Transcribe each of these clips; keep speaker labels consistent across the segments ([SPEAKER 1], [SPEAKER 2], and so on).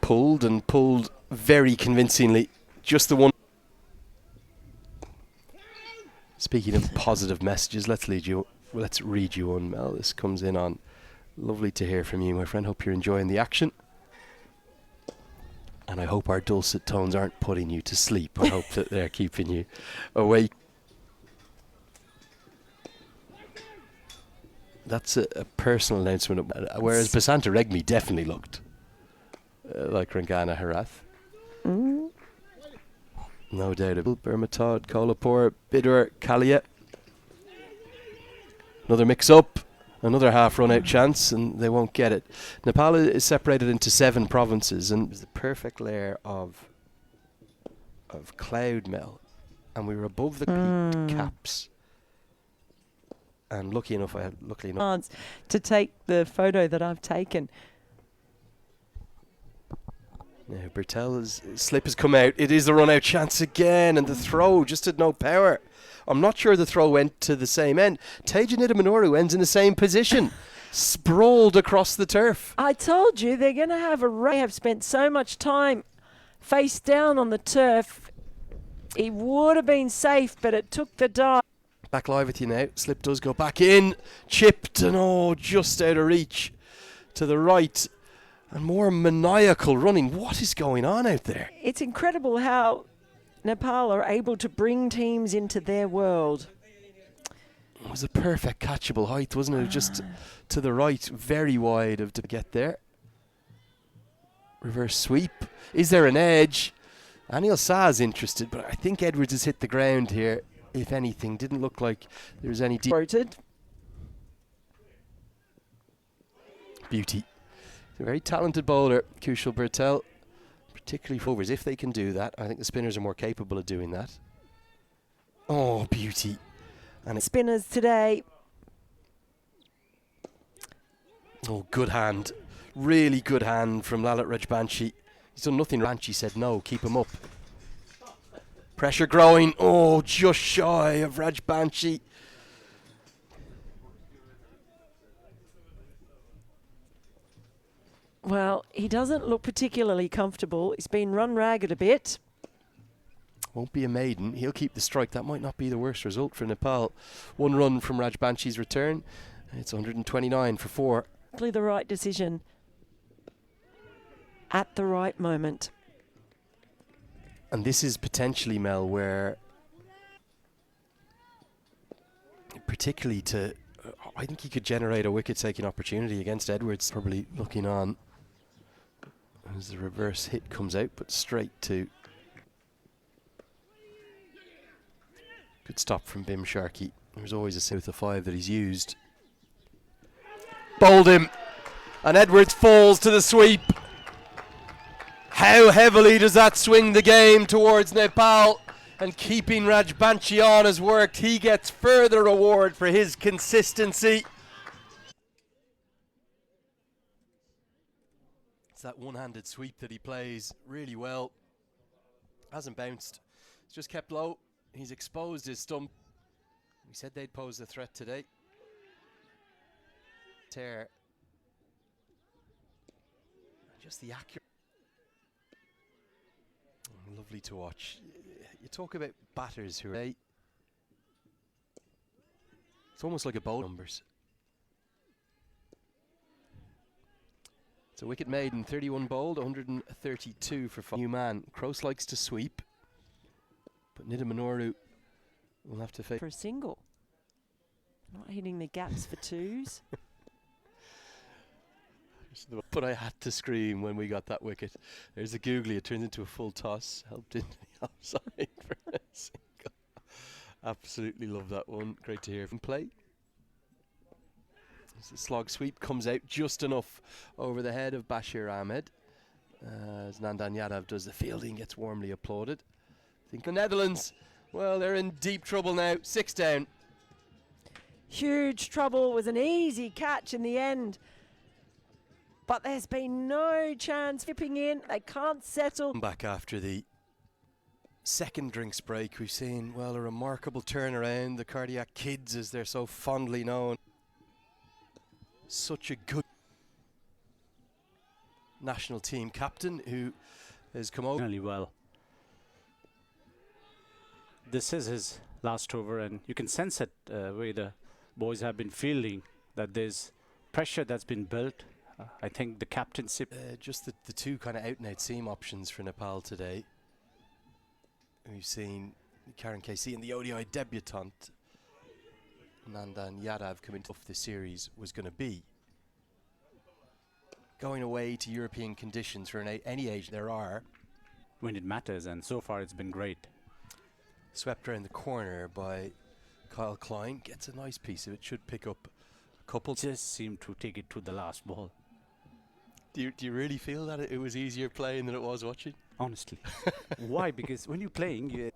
[SPEAKER 1] pulled, and pulled very convincingly. Just the one. Speaking of positive messages, let's read you one, Mel. This comes in on. Lovely to hear from you, my friend. Hope you're enjoying the action. And I hope our dulcet tones aren't putting you to sleep. I hope that they're keeping you awake. That's a personal announcement. Whereas Basanta Regmi definitely looked like Rangana Harath. No doubt about it. Bermatod, Kolapur, Bidur, Kalia. Another mix-up. Another half run-out chance, and they won't get it. Nepal is separated into 7 provinces, and it's the perfect layer of cloud, Mel. And we were above the peaked caps. And luckily enough,
[SPEAKER 2] to take the photo that I've taken.
[SPEAKER 1] Now Bertel's slip has come out. It is the run-out chance again, and the throw just had no power. I'm not sure the throw went to the same end. Teja Nidamanoru ends in the same position, sprawled across the turf.
[SPEAKER 2] I told you they're going to have a race. They have spent so much time face down on the turf. He would have been safe, but it took the dive.
[SPEAKER 1] Back live with you now. Slip does go back in. Chipped and just out of reach to the right. And more maniacal running. What is going on out there?
[SPEAKER 2] It's incredible how Nepal are able to bring teams into their world.
[SPEAKER 1] It was a perfect catchable height, wasn't it? Just to the right, very wide to get there. Reverse sweep. Is there an edge? Anil Sah's interested, but I think Edwards has hit the ground here. If anything, didn't look like there was any deep. Beauty. A very talented bowler, Kushal Bertel. Particularly for overs, if they can do that. I think the spinners are more capable of doing that. Oh, beauty. And
[SPEAKER 2] spinners today.
[SPEAKER 1] Oh, good hand. Really good hand from Lalit Rajbanshi. He's done nothing. Rajbanshi said no, keep him up. Pressure growing. Oh, just shy of Rajbanshi.
[SPEAKER 2] Well, he doesn't look particularly comfortable. He's been run ragged a bit.
[SPEAKER 1] Won't be a maiden. He'll keep the strike. That might not be the worst result for Nepal. 1 run from Rajbanshi's return. It's 129 for 4.
[SPEAKER 2] Exactly the right decision at the right moment.
[SPEAKER 1] And this is potentially, Mel, where particularly I think he could generate a wicket-taking opportunity against Edwards. Probably looking on as the reverse hit comes out, but straight to. Good stop from Bim Sharkey. There's always a south of 5 that he's used. Bowled him, and Edwards falls to the sweep. How heavily does that swing the game towards Nepal? And keeping Rajbanshi on has worked. He gets further reward for his consistency. It's that one-handed sweep that he plays really well. Hasn't bounced. It's just kept low. He's exposed his stump. We said they'd pose a threat today. Tear. Just the accuracy. Lovely to watch. You talk about batters who are it's almost like a bowl numbers. It's a wicket maiden, 31 bowled, 132 for 5. New man. Cross likes to sweep, but Nidamanoru will have to face
[SPEAKER 2] for a single. Not hitting the gaps for 2s.
[SPEAKER 1] But I had to scream when we got that wicket. There's a googly. It turns into a full toss. Helped into the offside for a single. Absolutely love that one. Great to hear from play. As the slog sweep comes out just enough over the head of Bashir Ahmed. As Nandan Yadav does the fielding, gets warmly applauded. I think the Netherlands, well, they're in deep trouble now. 6 down.
[SPEAKER 2] Huge trouble. It was an easy catch in the end. But there's been no chance tipping in. They can't settle.
[SPEAKER 1] Back after the second drinks break, we've seen, well, a remarkable turnaround. The Cardiac Kids, as they're so fondly known. Such a good. national team captain, who has come over.
[SPEAKER 3] Really well. This is his last over, and you can sense it way the boys have been feeling that there's pressure that's been built. I think the captaincy.
[SPEAKER 1] Just the two kind of out-and-out seam options for Nepal today. We've seen Karen KC and the ODI debutant Nandan Yadav come into the series was going to be. Going away to European conditions for any age there are.
[SPEAKER 3] When it matters, and so far it's been great.
[SPEAKER 1] Swept around the corner by Kyle Klein. Gets a nice piece of it. Should pick up a couple.
[SPEAKER 3] Just seemed to take it to the last ball.
[SPEAKER 1] Do you really feel that it was easier playing than it was watching?
[SPEAKER 3] Honestly. Why? Because when you're playing, you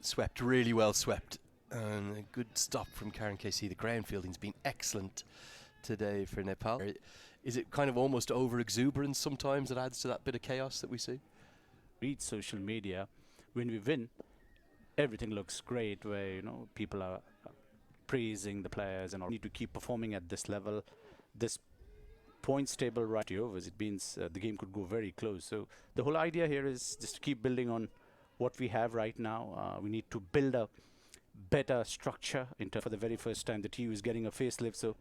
[SPEAKER 1] swept, really well swept. And a good stop from Karen KC. The ground fielding's been excellent today for Nepal. Is it kind of almost over-exuberance sometimes that adds to that bit of chaos that we see?
[SPEAKER 3] read social media. When we win, everything looks great, where, you know, people are praising the players and all. Need to keep performing at this level. This points table right to overs, it means the game could go very close. So the whole idea here is just to keep building on what we have right now. We need to build a better structure for the very first time. The team is getting a facelift, so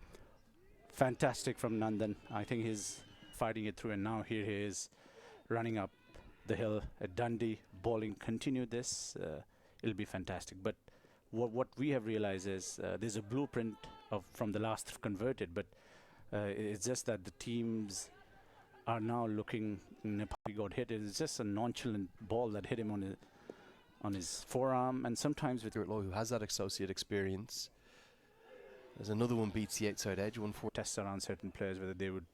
[SPEAKER 3] fantastic from Nandan. I think he's fighting it through, and now here he is running up the hill at Dundee, bowling. Continue this, it'll be fantastic. But what we have realized is there's a blueprint from the last converted, but it's just that the teams are now looking. Nepal got hit. It's just a nonchalant ball that hit him on his forearm, and sometimes with
[SPEAKER 1] Lowe, who has that associate experience. There's another one beats the outside edge. 1-4
[SPEAKER 3] tests around certain players whether they would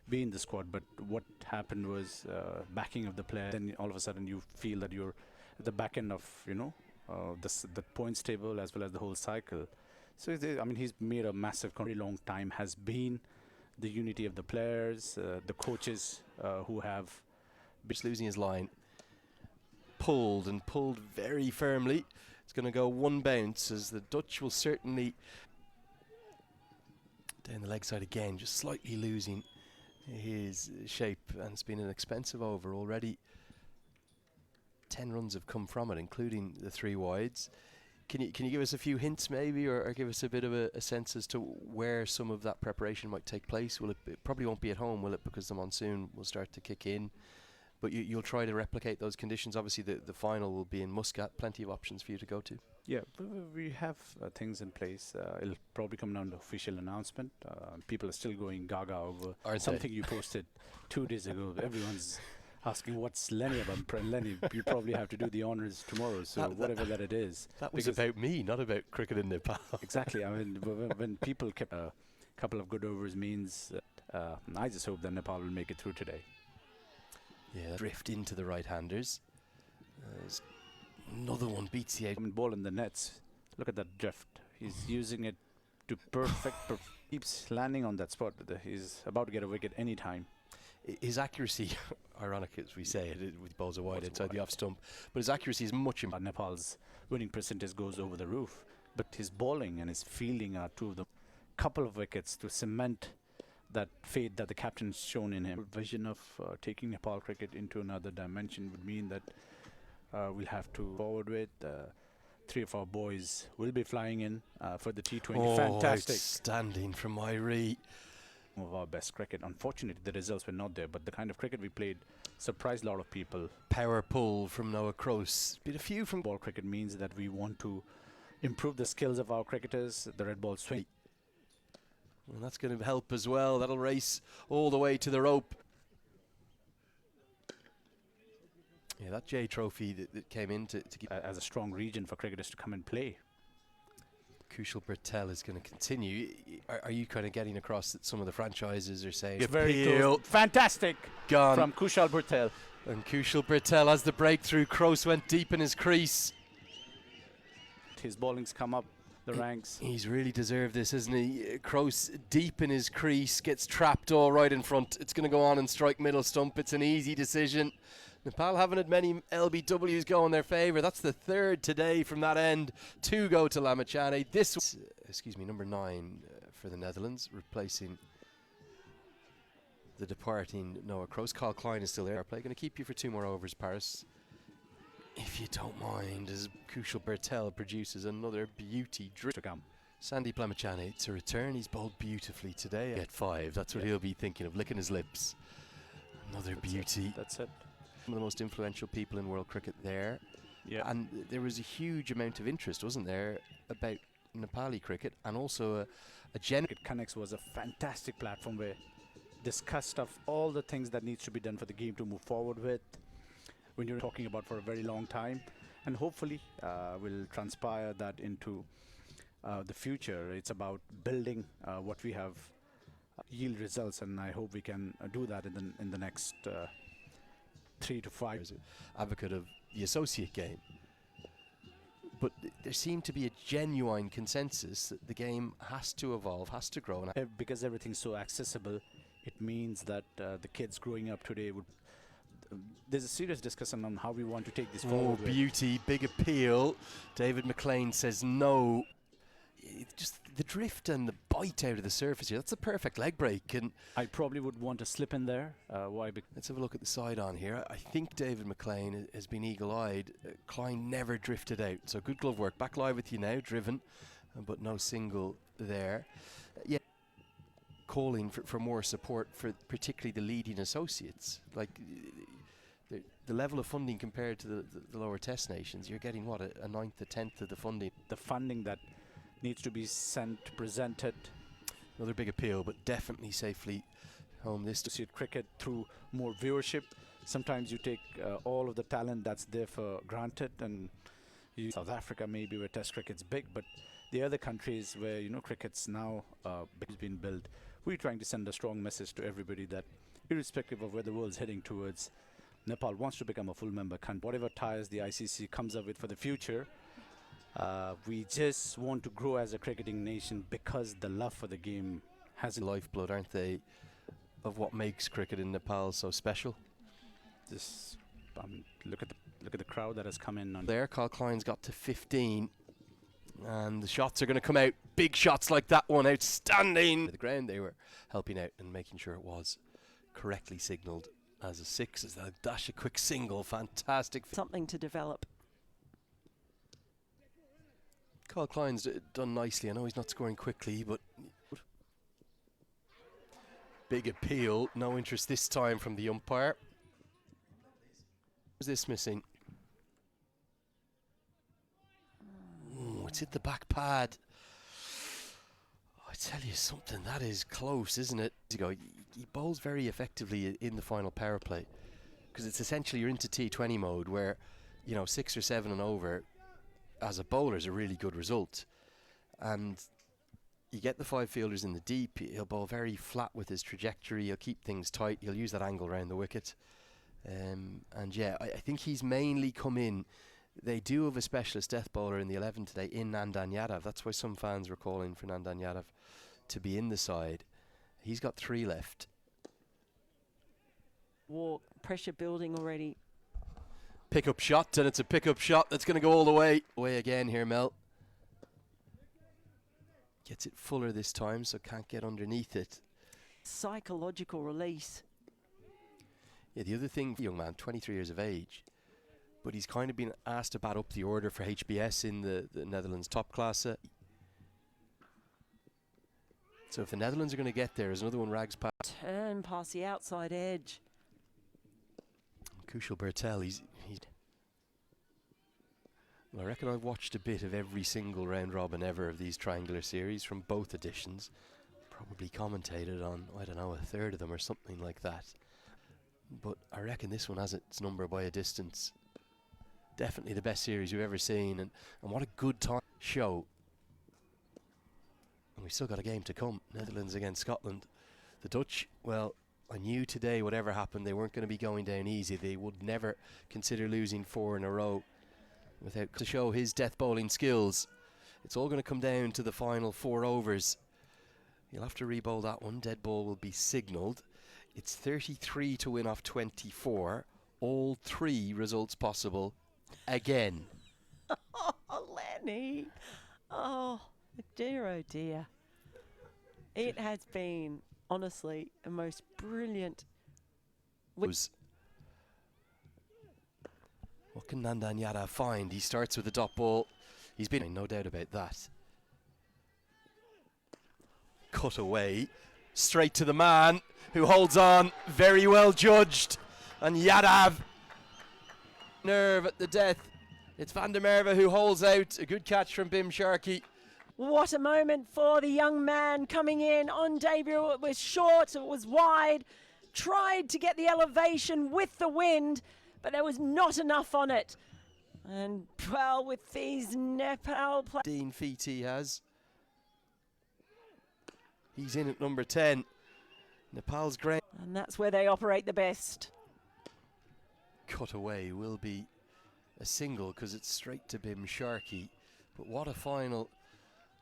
[SPEAKER 3] be in the squad. But what happened was backing of the player. Then all of a sudden you feel that you're at the back end of the points table as well as the whole cycle. So I mean, he's made a massive, very long time has been the unity of the players, the coaches who have
[SPEAKER 1] just losing his line. Pulled very firmly. It's going to go one bounce, as the Dutch will certainly down the leg side again, just slightly losing his shape, and it's been an expensive over already. 10 runs have come from it, including the 3 wides. Can you give us a few hints maybe, or give us a bit of a sense as to where some of that preparation might take place? It probably won't be at home, will it, because the monsoon will start to kick in? But you'll try to replicate those conditions. Obviously, the final will be in Muscat. Plenty of options for you to go to. Yeah,
[SPEAKER 3] we have things in place. It'll probably come down to official announcement. People are still going gaga over something you posted 2 days ago. Everyone's asking what's Lenny about. Lenny, you probably have to do the honours tomorrow, so whatever that it is.
[SPEAKER 1] That was about me, not about cricket in Nepal.
[SPEAKER 3] Exactly. I mean, when people kept a couple of good overs means that I just hope that Nepal will make it through today.
[SPEAKER 1] Yeah, drift into the right-handers. Another one beats the
[SPEAKER 3] ball in the nets. Look at that drift. He's using it to perfect. Keeps landing on that spot. He's about to get a wicket any time.
[SPEAKER 1] His accuracy, ironic as we say it, with balls are wide outside the off stump, but his accuracy is much improved.
[SPEAKER 3] Nepal's winning percentage goes over the roof, but his bowling and his fielding are two of the couple of wickets to cement that faith that the captain's shown in him. Vision of taking Nepal cricket into another dimension would mean that we'll have to forward with 3 of our boys will be flying in for the T20.
[SPEAKER 1] Oh,
[SPEAKER 3] fantastic.
[SPEAKER 1] Outstanding from Irie.
[SPEAKER 3] Of our best cricket. Unfortunately, the results were not there, but the kind of cricket we played surprised a lot of people.
[SPEAKER 1] Power pull from Noah Kroos. Bit a few from
[SPEAKER 3] ball cricket means that we want to improve the skills of our cricketers. The red ball swing.
[SPEAKER 1] And that's going to help as well. That'll race all the way to the rope. Yeah, that J Trophy that came in to keep
[SPEAKER 3] as a strong region for cricketers to come and play.
[SPEAKER 1] Kushal Patel is going to continue. Are you kind of getting across that some of the franchises are saying
[SPEAKER 3] it's very close. Fantastic
[SPEAKER 1] gone
[SPEAKER 3] from Kushal Patel.
[SPEAKER 1] And Kushal Patel has the breakthrough. Kroos went deep in his crease.
[SPEAKER 3] His bowling's come up the ranks.
[SPEAKER 1] He's really deserved this, isn't he? Kroos deep in his crease, gets trapped all right in front. It's going to go on and strike middle stump. It's an easy decision. Nepal haven't had many LBWs go in their favour. That's the 3rd today from that end. 2 go to Lamachane. This was, number 9 for the Netherlands, replacing the departing Noah Cross. Carl Klein is still there. Play going to keep you for 2 more overs, Paris, if you don't mind, as Kushal Bertel produces another beauty drift. Sandy Plamachane to return. He's bowled beautifully today at 5. That's what he'll be thinking of, licking his lips. Another beauty.
[SPEAKER 3] That's it.
[SPEAKER 1] One of the most influential people in world cricket there.
[SPEAKER 3] Yeah.
[SPEAKER 1] And there was a huge amount of interest, wasn't there, about Nepali cricket, and also a
[SPEAKER 3] Cricket Connects was a fantastic platform where discussed of all the things that needs to be done for the game to move forward with when you're talking about for a very long time, and hopefully will transpire that into the future. It's about building what we have yield results, and I hope we can do that in the next 3 to 5 years.
[SPEAKER 1] Advocate of the associate game, but there seemed to be a genuine consensus that the game has to evolve, has to grow.
[SPEAKER 3] Because everything's so accessible, it means that the kids growing up today would. There's a serious discussion on how we want to take this forward.
[SPEAKER 1] Oh, beauty, big appeal. David McLean says no. It's just the drift and the bite out of the surface here. That's a perfect leg break. And
[SPEAKER 3] I probably would want to slip in there. Why?
[SPEAKER 1] Let's have a look at the side on here. I think David McLean has been eagle-eyed. Klein never drifted out. So good glove work. Back live with you now, driven, but no single there. Yeah, calling for more support for particularly the leading associates. Like the level of funding compared to the lower test nations, you're getting what, a ninth, a tenth of the funding.
[SPEAKER 3] The funding that needs to be presented.
[SPEAKER 1] Another big appeal, but definitely safely home this.
[SPEAKER 3] Associate cricket through more viewership. Sometimes you take all of the talent that's there for granted, and South Africa maybe where test cricket's big, but the other countries where cricket's now has been built, we're trying to send a strong message to everybody that irrespective of where the world's heading towards, Nepal wants to become a full member country. Whatever ties the ICC comes up with for the future, we just want to grow as a cricketing nation because the love for the game has
[SPEAKER 1] the lifeblood, aren't they, of what makes cricket in Nepal so special.
[SPEAKER 3] This look at the crowd that has come in on
[SPEAKER 1] there. Carl Klein's got to 15, and the shots are going to come out. Big shots like that one, outstanding. The ground, they were helping out and making sure it was correctly signalled as a 6, as they'll dash a quick single. Fantastic.
[SPEAKER 2] Something to develop.
[SPEAKER 1] Carl Klein's done nicely. I know he's not scoring quickly, but big appeal. No interest this time from the umpire. What's this missing? Ooh, it's hit the back pad. I tell you something, that is close, isn't it? He bowls very effectively in the final power play, because it's essentially you're into T20 mode where 6 or 7 and over as a bowler is a really good result, and you get the 5 fielders in the deep. He'll bowl very flat with his trajectory. He'll keep things tight. He'll use that angle around the wicket, and yeah, I think he's mainly come in. They do have a specialist death bowler in the 11 today in Nandan Yadav. That's why some fans were calling for Nandan Yadav to be in the side. He's got 3 left.
[SPEAKER 2] Walk, pressure building already.
[SPEAKER 1] Pick-up shot, and it's a pick-up shot that's going to go all the way. Away again here, Mel. Gets it fuller this time, so can't get underneath it.
[SPEAKER 2] Psychological release.
[SPEAKER 1] Yeah, the other thing, young man, 23 years of age, but he's kind of been asked to bat up the order for HBS in the Netherlands top class. So if the Netherlands are going to get there, there's another one rags past.
[SPEAKER 2] Turn past the outside edge.
[SPEAKER 1] Kushal Bertel, he's well, I reckon I've watched a bit of every single round robin ever of these triangular series from both editions. Probably commentated on, I don't know, a third of them or something like that. But I reckon this one has its number by a distance. Definitely the best series we've ever seen, and what a good time show. And we've still got a game to come. Netherlands against Scotland. The Dutch, well, I knew today whatever happened, they weren't going to be going down easy. They would never consider losing 4 in a row without to show his death bowling skills. It's all going to come down to the final 4 overs. You'll have to re-bowl that one. Dead ball will be signalled. It's 33 to win off 24. All 3 results possible again.
[SPEAKER 2] Oh, Lenny. Oh, dear, oh dear. It has been honestly a most brilliant.
[SPEAKER 1] What can Nandan Yadav find? He starts with a dot ball. He's been, no doubt about that. Cut away, straight to the man who holds on, very well judged. And Yadav, nerve at the death. It's Van der Merwe who holds out. A good catch from Bim Sharkey.
[SPEAKER 2] What a moment for the young man coming in on debut. It was short, it was wide. Tried to get the elevation with the wind, but there was not enough on it. And well, with these Nepal players.
[SPEAKER 1] 15 feet he has. He's in at number 10. Nepal's great.
[SPEAKER 2] And that's where they operate the best.
[SPEAKER 1] Cut away will be a single because it's straight to Bim Sharkey. But what a final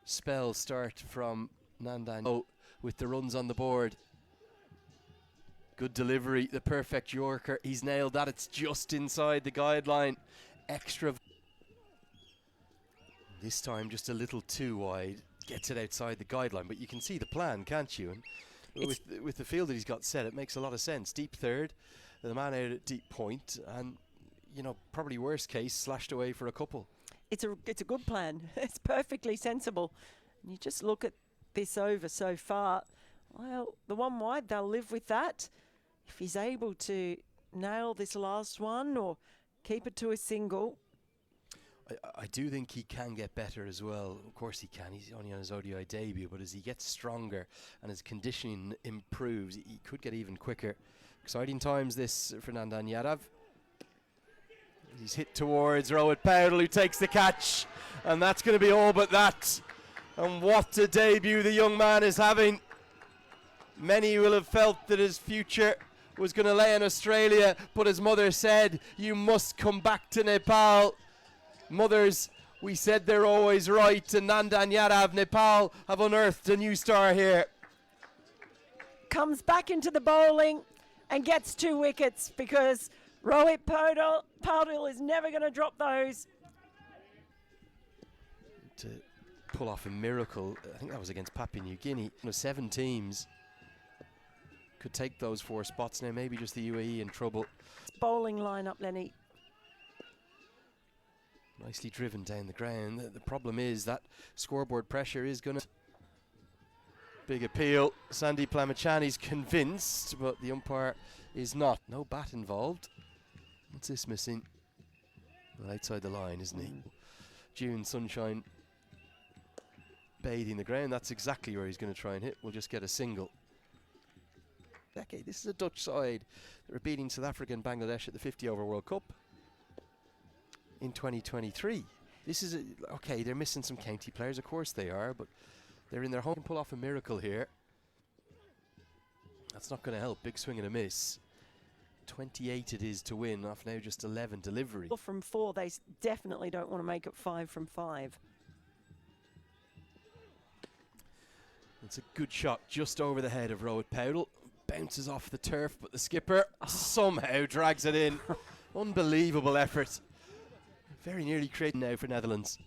[SPEAKER 1] spell start from Nandan with the runs on the board. Good delivery, the perfect Yorker. He's nailed that. It's just inside the guideline. Extra. This time just a little too wide. Gets it outside the guideline, but you can see the plan, can't you? And with the field that he's got set, it makes a lot of sense. Deep third, the man out at deep point, and you know, probably worst case, slashed away for a couple.
[SPEAKER 2] It's a good plan. It's perfectly sensible. And you just look at this over so far. Well, the one wide, they'll live with that. If he's able to nail this last one or keep it to a single.
[SPEAKER 1] I do think he can get better as well. Of course he can. He's only on his ODI debut, but as he gets stronger and his conditioning improves, he could get even quicker. Exciting times this for Nandan Yadav. He's hit towards Rohit Powdell, who takes the catch, and that's going to be all but that. And what a debut the young man is having. Many will have felt that his future was going to lay in Australia, but his mother said, "You must come back to Nepal." Mothers, we said they're always right, and Nandan Yadav, Nepal have unearthed a new star here.
[SPEAKER 2] Comes back into the bowling and gets 2 wickets because Rohit Powdell is never going to drop those.
[SPEAKER 1] To pull off a miracle, I think that was against Papua New Guinea. 7 teams could take those 4 spots now, maybe just the UAE in trouble.
[SPEAKER 2] Bowling lineup, Lenny.
[SPEAKER 1] Nicely driven down the ground. The problem is that scoreboard pressure is going to... Big appeal. Sandeep Lamachani's convinced, but the umpire is not. No bat involved. What's this missing? Well, outside the line, isn't he? June sunshine bathing the ground. That's exactly where he's going to try and hit. We'll just get a single. Okay, this is a Dutch side that are beating South Africa and Bangladesh at the 50 over World Cup in 2023. This is okay, they're missing some county players, of course they are, but they're in their home. Pull off a miracle here. That's not going to help. Big swing and a miss. 28 it is to win off now just 11 delivery.
[SPEAKER 2] From 4, they definitely don't want to make it 5 from 5.
[SPEAKER 1] It's a good shot just over the head of Rohit Powdell. Bounces off the turf, but the skipper somehow drags it in. Unbelievable effort. Very nearly created now for Netherlands.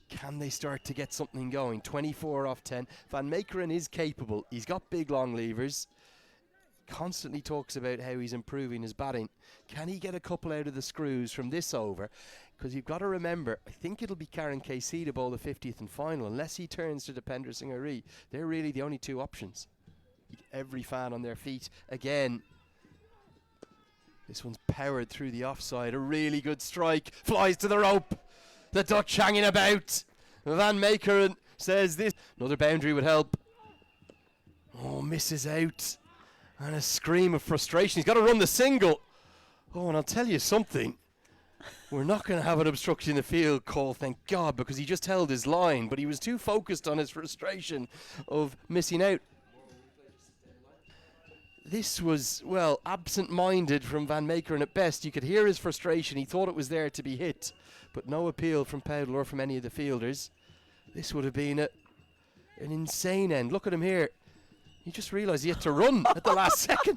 [SPEAKER 1] Can they start to get something going? 24 off 10. Van Meekeren is capable. He's got big long levers. Constantly talks about how he's improving his batting. Can he get a couple out of the screws from this over? Because you've got to remember, I think it'll be Karen KC to bowl the 50th and final, unless he turns to Dipender Singh Hari. They're really the only 2 options. Every fan on their feet again. This one's powered through the offside. A really good strike. Flies to the rope. The Dutch hanging about. Van Meekeren says this. Another boundary would help. Oh, misses out. And a scream of frustration. He's got to run the single. Oh, and I'll tell you something. We're not going to have an obstruction in the field call, thank God, because he just held his line, but he was too focused on his frustration of missing out. This was, well, absent-minded from Van Meekeren at best. You could hear his frustration. He thought it was there to be hit, but no appeal from Powdell or from any of the fielders. This would have been an insane end. Look at him here. He just realised he had to run at the last second.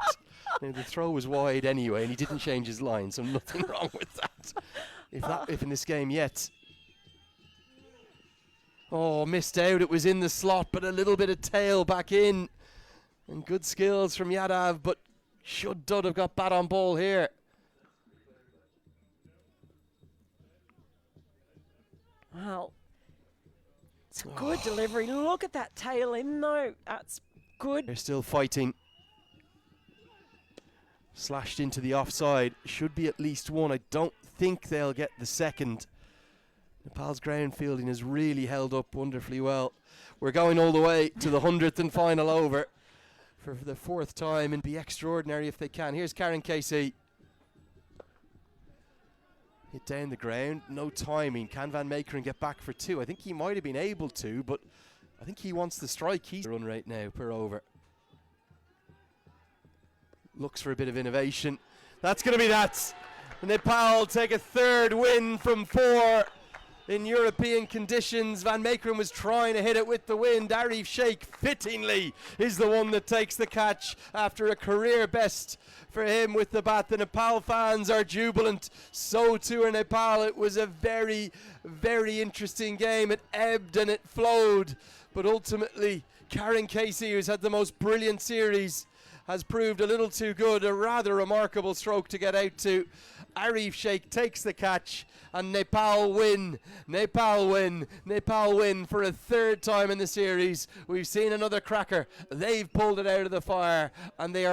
[SPEAKER 1] Now, the throw was wide anyway, and he didn't change his line, so nothing wrong with that. If in this game yet. Oh, missed out. It was in the slot, but a little bit of tail back in. And good skills from Yadav, but should Dud have got bat on ball here.
[SPEAKER 2] Well, it's a good delivery. Look at that tail in, though. That's good.
[SPEAKER 1] They're still fighting. Slashed into the offside. Should be at least one. I don't think they'll get the second. Nepal's ground fielding has really held up wonderfully well. We're going all the way to the 100th and final over for the fourth time, and be extraordinary if they can. Here's Karen Casey. Hit down the ground, no timing. Can Van Meekeren get back for two? I think he might have been able to, but I think he wants the strike. He's run rate now per over. Looks for a bit of innovation. That's going to be that. Nepal take a third win from 4 in European conditions. Van Meekeren was trying to hit it with the wind. Arif Sheikh, fittingly, is the one that takes the catch after a career best for him with the bat. The Nepal fans are jubilant. So too are Nepal. It was a very, very interesting game. It ebbed and it flowed. But ultimately, Karen Casey, who's had the most brilliant series, has proved a little too good. A rather remarkable stroke to get out to. Arif Sheikh takes the catch, and Nepal win. Nepal win. Nepal win for a third time in the series. We've seen another cracker. They've pulled it out of the fire, and they are